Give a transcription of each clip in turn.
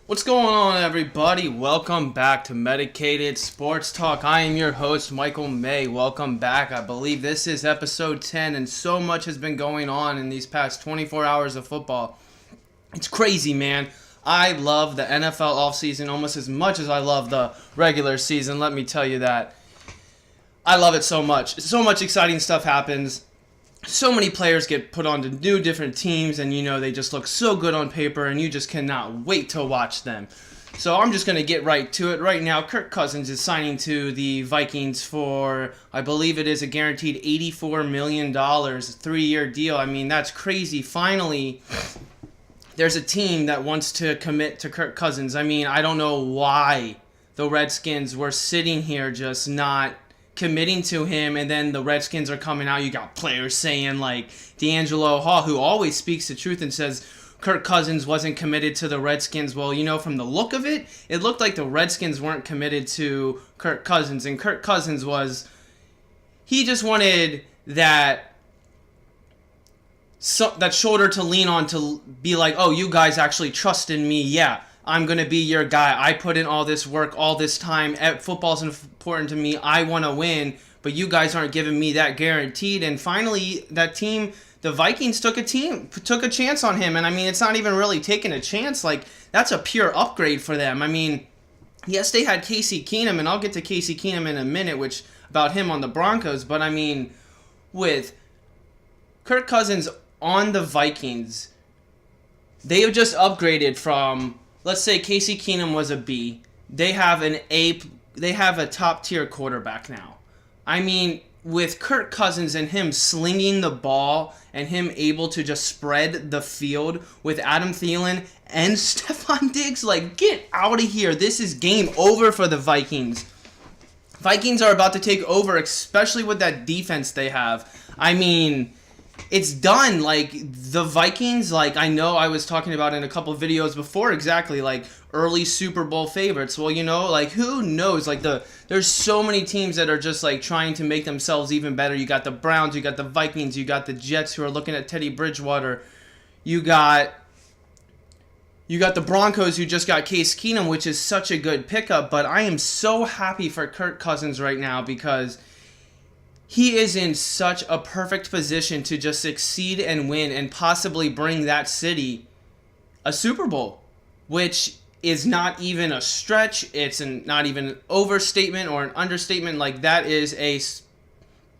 What's going on, everybody? Welcome back to Medicated Sports Talk. I am your host, Michael May. Welcome back. I believe this is episode 10, and so much has been going on in these past 24 hours of football. It's crazy, man. I love the NFL offseason almost as much as I love the regular season. Let me tell you that. I love it so much. So much exciting stuff happens. So many players get put onto new different teams, and they just look so good on paper, and you just cannot wait to watch them. So I'm just going to get right to it. Right now, Kirk Cousins is signing to the Vikings for, I believe it is a guaranteed $84 million, 3-year deal. I mean, that's crazy. Finally, there's a team that wants to commit to Kirk Cousins. I mean, I don't know why the Redskins were sitting here just not committing to him, and then the Redskins are coming out. You got players saying like D'Angelo Hall, who always speaks the truth and says Kirk Cousins wasn't committed to the Redskins. Well, from the look of it, it looked like the Redskins weren't committed to Kirk Cousins, and Kirk Cousins he just wanted that shoulder to lean on to be like, oh, you guys actually trust in me. Yeah, I'm going to be your guy. I put in all this work, all this time. Football's important to me. I want to win, but you guys aren't giving me that guaranteed. And finally, that team, the Vikings, took a chance on him. And, I mean, it's not even really taking a chance. Like, that's a pure upgrade for them. I mean, yes, they had Case Keenum, and I'll get to Case Keenum in a minute, about him on the Broncos. But, I mean, with Kirk Cousins on the Vikings, they have just upgraded from, let's say Case Keenum was a B. They have a top-tier quarterback now. I mean, with Kirk Cousins and him slinging the ball and him able to just spread the field with Adam Thielen and Stephon Diggs, like, get out of here. This is game over for the Vikings. Vikings are about to take over, especially with that defense they have. I mean, it's done. Like, the Vikings, like, I know I was talking about in a couple of videos before, exactly, like, early Super Bowl favorites. Well, like, who knows? Like, there's so many teams that are just, like, trying to make themselves even better. You got the Browns, you got the Vikings, you got the Jets who are looking at Teddy Bridgewater. You got the Broncos who just got Case Keenum, which is such a good pickup. But I am so happy for Kirk Cousins right now because he is in such a perfect position to just succeed and win and possibly bring that city a Super Bowl, which is not even a stretch. It's not even an overstatement or an understatement. Like, that is a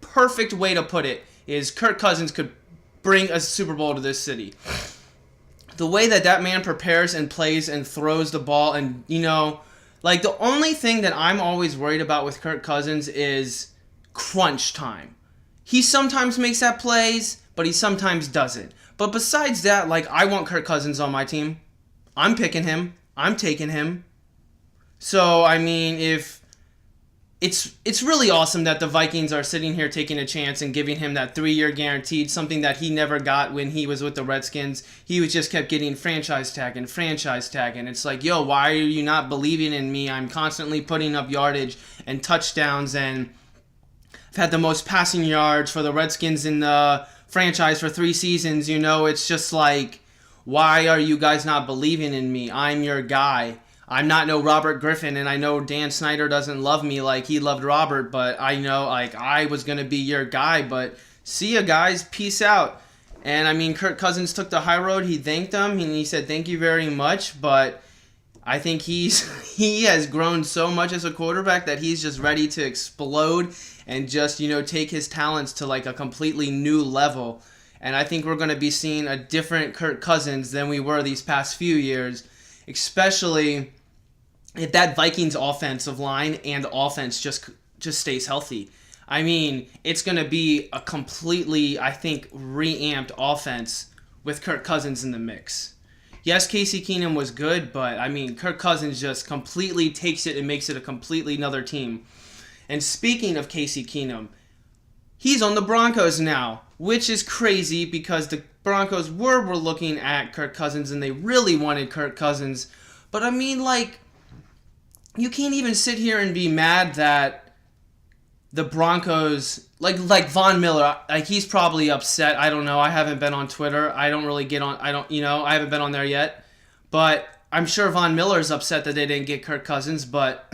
perfect way to put it, is Kirk Cousins could bring a Super Bowl to this city. The way that man prepares and plays and throws the ball, and, like, the only thing that I'm always worried about with Kirk Cousins is crunch time. He sometimes makes that plays, but he sometimes doesn't. But besides that, like, I want Kirk Cousins on my team. I'm picking him. I'm taking him. So, I mean, if it's really awesome that the Vikings are sitting here taking a chance and giving him that 3-year guaranteed, something that he never got when he was with the Redskins. He just kept getting franchise tag. It's like, yo, why are you not believing in me? I'm constantly putting up yardage and touchdowns, and I've had the most passing yards for the Redskins in the franchise for 3 seasons. It's just like, why are you guys not believing in me? I'm your guy. I'm not no Robert Griffin, and I know Dan Snyder doesn't love me like he loved Robert, but I know, like, I was going to be your guy. But see ya, guys. Peace out. And, I mean, Kirk Cousins took the high road. He thanked them, and he said thank you very much, but I think he has grown so much as a quarterback that he's just ready to explode and just, take his talents to, like, a completely new level. And I think we're going to be seeing a different Kirk Cousins than we were these past few years, especially if that Vikings offensive line and offense just stays healthy. I mean, it's going to be a completely, I think, reamped offense with Kirk Cousins in the mix. Yes, Case Keenum was good, but, I mean, Kirk Cousins just completely takes it and makes it a completely another team. And speaking of Case Keenum, he's on the Broncos now, which is crazy because the Broncos were looking at Kirk Cousins and they really wanted Kirk Cousins. But, I mean, like, you can't even sit here and be mad that the Broncos, like Von Miller, like, he's probably upset. I don't know. I haven't been on Twitter. I don't really get on. I haven't been on there yet. But I'm sure Von Miller's upset that they didn't get Kirk Cousins, but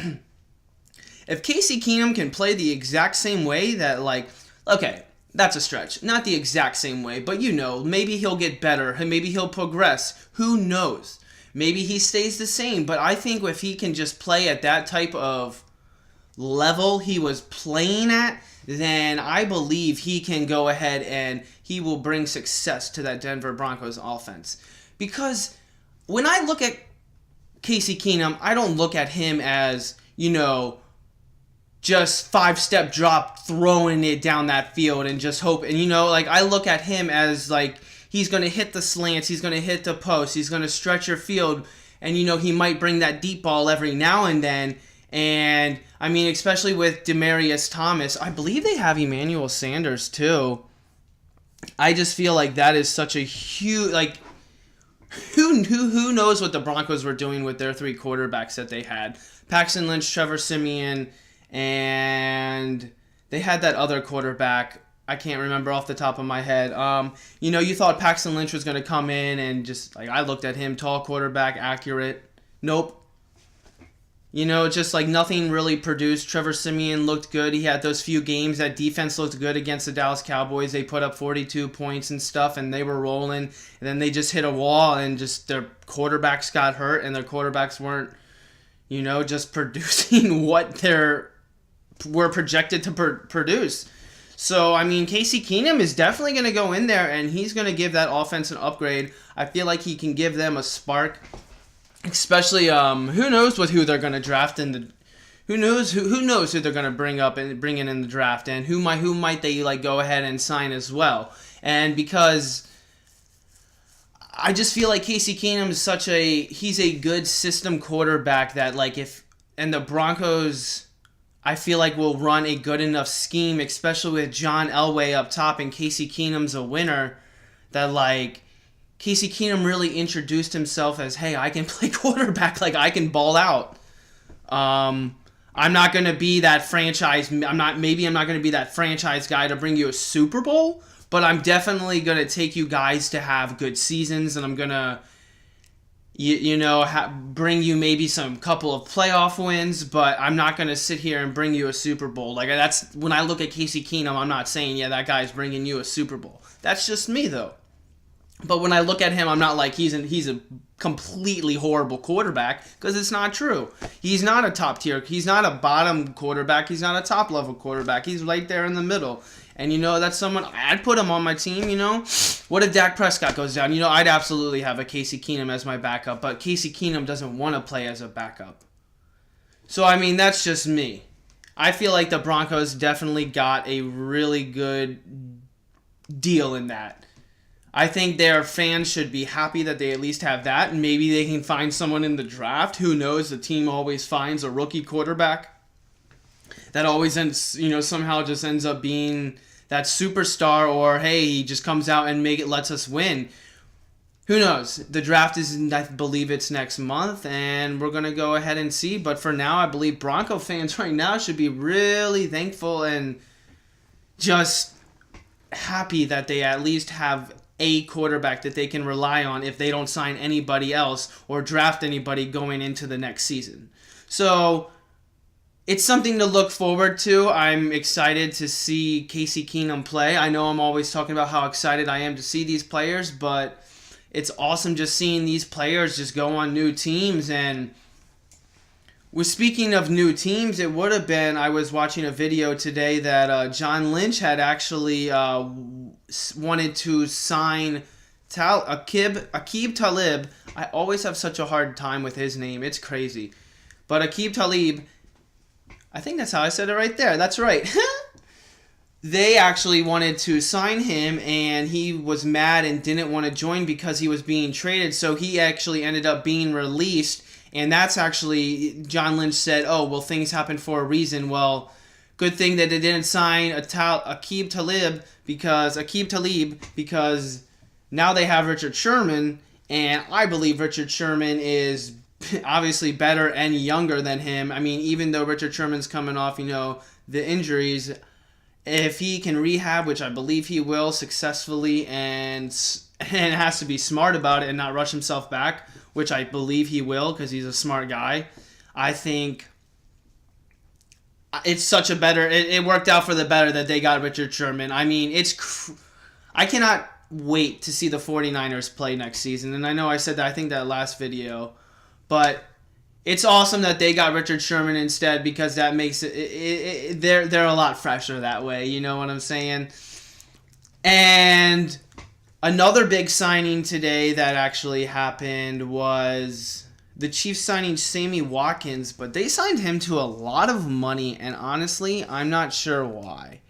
if Case Keenum can play the exact same way that, like, okay, that's a stretch. Not the exact same way, but maybe he'll get better. Maybe he'll progress. Who knows? Maybe he stays the same, but I think if he can just play at that type of level he was playing at, then I believe he can go ahead and he will bring success to that Denver Broncos offense. Because when I look at Case Keenum, I don't look at him as, just 5-step drop, throwing it down that field and just hope. And, I look at him as, like, he's going to hit the slants, he's going to hit the post, he's going to stretch your field, and, he might bring that deep ball every now and then. And, I mean, especially with Demaryius Thomas, I believe they have Emmanuel Sanders, too. I just feel like that is such a huge, like, who knows what the Broncos were doing with their 3 quarterbacks that they had. Paxton Lynch, Trevor Siemian, and they had that other quarterback. I can't remember off the top of my head. You thought Paxton Lynch was going to come in and just, like, I looked at him, tall quarterback, accurate. Nope. Just like nothing really produced. Trevor Siemian looked good. He had those few games. That defense looked good against the Dallas Cowboys. They put up 42 points and stuff, and they were rolling. And then they just hit a wall, and just their quarterbacks got hurt, and their quarterbacks weren't, just producing what were projected to produce. So, I mean, Case Keenum is definitely going to go in there, and he's going to give that offense an upgrade. I feel like he can give them a spark. Especially, who knows who they're going to draft who knows who they're going to bring up and bring in the draft, and who might they like go ahead and sign as well. And because I just feel like Case Keenum is he's a good system quarterback that, like, and the Broncos, I feel like, will run a good enough scheme, especially with John Elway up top and Case Keenum's a winner, that, like, Case Keenum really introduced himself as, hey, I can play quarterback, like, I can ball out. I'm not going to be that franchise, I'm not going to be that franchise guy to bring you a Super Bowl, but I'm definitely going to take you guys to have good seasons, and I'm going to, bring you maybe some couple of playoff wins, but I'm not going to sit here and bring you a Super Bowl. Like, that's, when I look at Case Keenum, I'm not saying, yeah, that guy's bringing you a Super Bowl. That's just me, though. But when I look at him, I'm not like he's a completely horrible quarterback, because it's not true. He's not a top tier. He's not a bottom quarterback. He's not a top level quarterback. He's right there in the middle. And, that's someone, I'd put him on my team, What if Dak Prescott goes down? I'd absolutely have a Case Keenum as my backup, but Case Keenum doesn't want to play as a backup. So, I mean, that's just me. I feel like the Broncos definitely got a really good deal in that. I think their fans should be happy that they at least have that, and maybe they can find someone in the draft. Who knows? The team always finds a rookie quarterback that always somehow just ends up being that superstar, or, hey, he just comes out and lets us win. Who knows? The draft is, I believe it's next month, and we're going to go ahead and see. But for now, I believe Bronco fans right now should be really thankful and just happy that they at least have a quarterback that they can rely on if they don't sign anybody else or draft anybody going into the next season. So it's something to look forward to. I'm excited to see Case Keenum play. I know I'm always talking about how excited I am to see these players, but it's awesome just seeing these players just go on new teams. And speaking of new teams, it would have been, I was watching a video today that John Lynch had actually wanted to sign Aqib Talib. I always have such a hard time with his name. It's crazy. But Aqib Talib, I think that's how I said it right there. That's right. They actually wanted to sign him, and he was mad and didn't want to join because he was being traded. So he actually ended up being released. And that's actually, John Lynch said, oh, well, things happen for a reason. Well, good thing that they didn't sign Aqib Talib because now they have Richard Sherman, and I believe Richard Sherman is obviously better and younger than him. I mean, even though Richard Sherman's coming off, the injuries, if he can rehab, which I believe he will successfully, and and has to be smart about it and not rush himself back, which I believe he will because he's a smart guy. I think it's such a better. It worked out for the better that they got Richard Sherman. I mean, I cannot wait to see the 49ers play next season. And I know I said that, I think, that last video, but it's awesome that they got Richard Sherman instead because that makes they're a lot fresher that way. You know what I'm saying? And another big signing today that actually happened was the Chiefs signing Sammy Watkins, but they signed him to a lot of money, and honestly, I'm not sure why.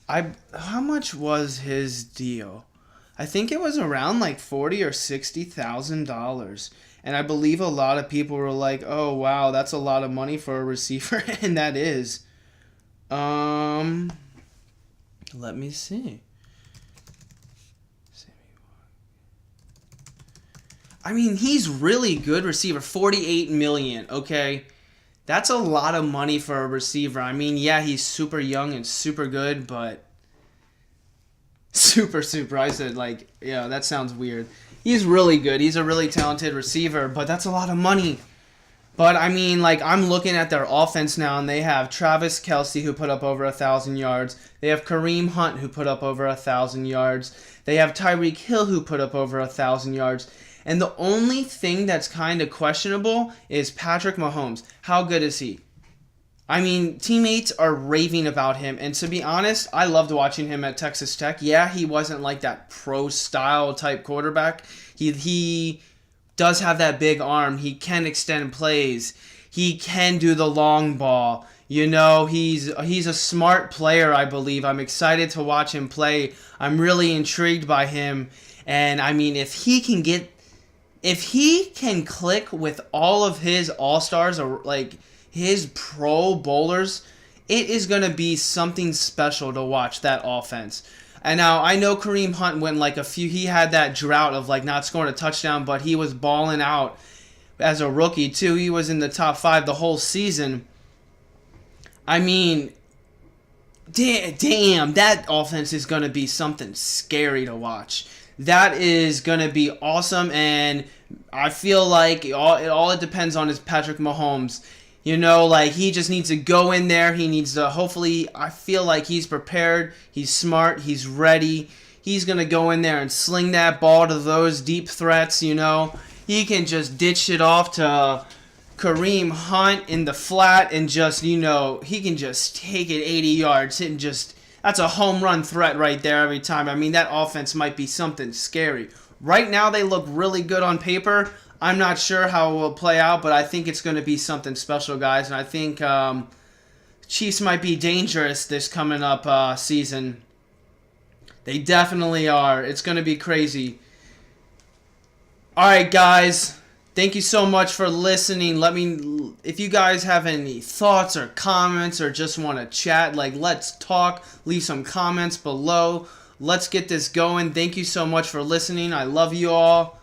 How much was his deal? I think it was around like $40,000 or $60,000. And I believe a lot of people were like, "Oh wow, that's a lot of money for a receiver," and that is. Let me see. I mean, he's really good receiver. $48 million. Okay, that's a lot of money for a receiver. I mean, yeah, he's super young and super good, but super. I said like, yeah, that sounds weird. He's really good. He's a really talented receiver, but that's a lot of money. But, I mean, like, I'm looking at their offense now, and they have Travis Kelce, who put up over 1,000 yards. They have Kareem Hunt, who put up over 1,000 yards. They have Tyreek Hill, who put up over 1,000 yards. And the only thing that's kind of questionable is Patrick Mahomes. How good is he? I mean, teammates are raving about him, and to be honest, I loved watching him at Texas Tech. Yeah, he wasn't like that pro-style type quarterback. He does have that big arm. He can extend plays. He can do the long ball. You know, he's a smart player, I believe. I'm excited to watch him play. I'm really intrigued by him, and I mean, if he can click with all of his all-stars, or like his pro bowlers, it is going to be something special to watch that offense. And now I know Kareem Hunt went like he had that drought of like not scoring a touchdown, but he was balling out as a rookie too. He was in the top 5 the whole season. I mean, damn, that offense is going to be something scary to watch. That is going to be awesome, and I feel like all it depends on is Patrick Mahomes. You know, like, he just needs to go in there. He needs to, hopefully, I feel like he's prepared. He's smart. He's ready. He's going to go in there and sling that ball to those deep threats, you know. He can just ditch it off to Kareem Hunt in the flat and just, you know, he can just take it 80 yards and just, that's a home run threat right there every time. I mean, that offense might be something scary. Right now, they look really good on paper. I'm not sure how it will play out, but I think it's going to be something special, guys. And I think Chiefs might be dangerous this coming up season. They definitely are. It's going to be crazy. All right, guys. Thank you so much for listening. Let me, if you guys have any thoughts or comments or just want to chat, like, let's talk. Leave some comments below. Let's get this going. Thank you so much for listening. I love you all.